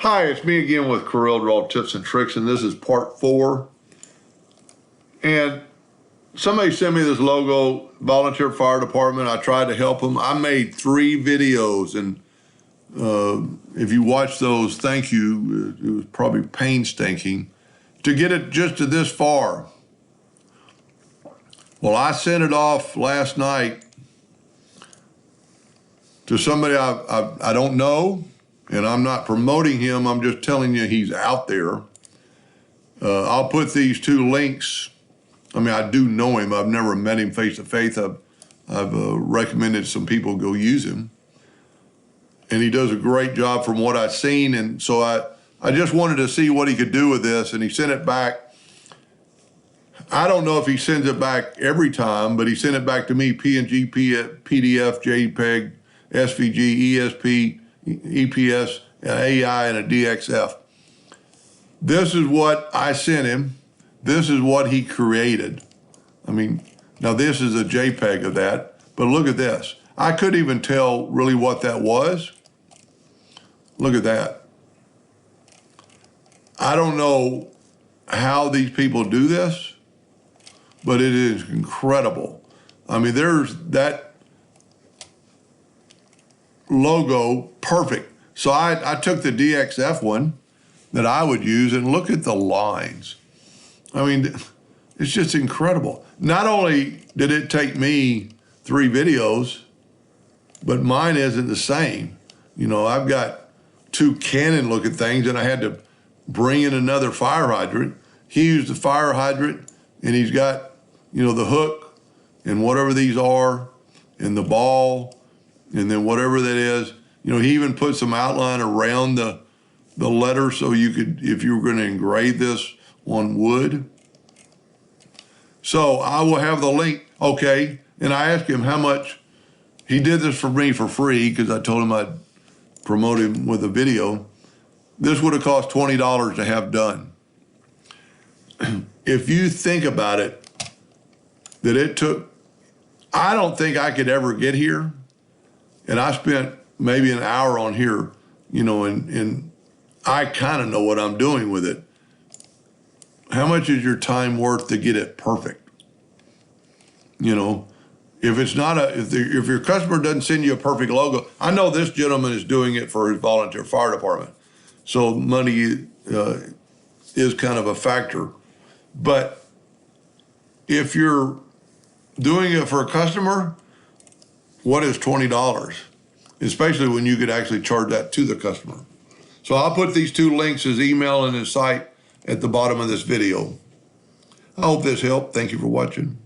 Hi, it's me again with Corel Draw Tips and Tricks, and this is part 4. And somebody sent me this logo, volunteer fire department. I tried to help them. I made 3 videos, and if you watch those, thank you. It was probably painstaking to get it just to this far. Well, I sent it off last night to somebody I don't know. And I'm not promoting him, I'm just telling you he's out there. I'll put these 2 links. I mean, I do know him. I've never met him face to face. I've recommended some people go use him. And he does a great job from what I've seen. And so I just wanted to see what he could do with this, and he sent it back. I don't know if he sends it back every time, but he sent it back to me, PNG, PDF, JPEG, SVG, ESP, EPS, AI, and a DXF. This is what I sent him. This is what he created. I mean, now this is a JPEG of that, but look at this. I couldn't even tell really what that was. Look at that. I don't know how these people do this, but it is incredible. I mean, there's that logo, perfect. So I took the DXF one that I would use, and look at the lines. I mean, it's just incredible. Not only did it take me 3 videos, but mine isn't the same. You know, I've got 2 Canon looking things, and I had to bring in another fire hydrant. He used the fire hydrant, and he's got, you know, the hook and whatever these are, and the ball, and then whatever that is. You know, he even put some outline around the letter so you could, if you were going to engrave this on wood. So I will have the link. Okay. And I asked him how much. He did this for me for free because I told him I'd promote him with a video. This would have cost $20 to have done. If you think about it, that it took, I don't think I could ever get here. And I spent maybe an hour on here, you know, and I kind of know what I'm doing with it. How much is your time worth to get it perfect? You know, if it's not if your customer doesn't send you a perfect logo, I know this gentleman is doing it for his volunteer fire department. So money is kind of a factor. But if you're doing it for a customer, what is $20? Especially when you could actually charge that to the customer. So I'll put these 2 links, his email and his site, at the bottom of this video. I hope this helped. Thank you for watching.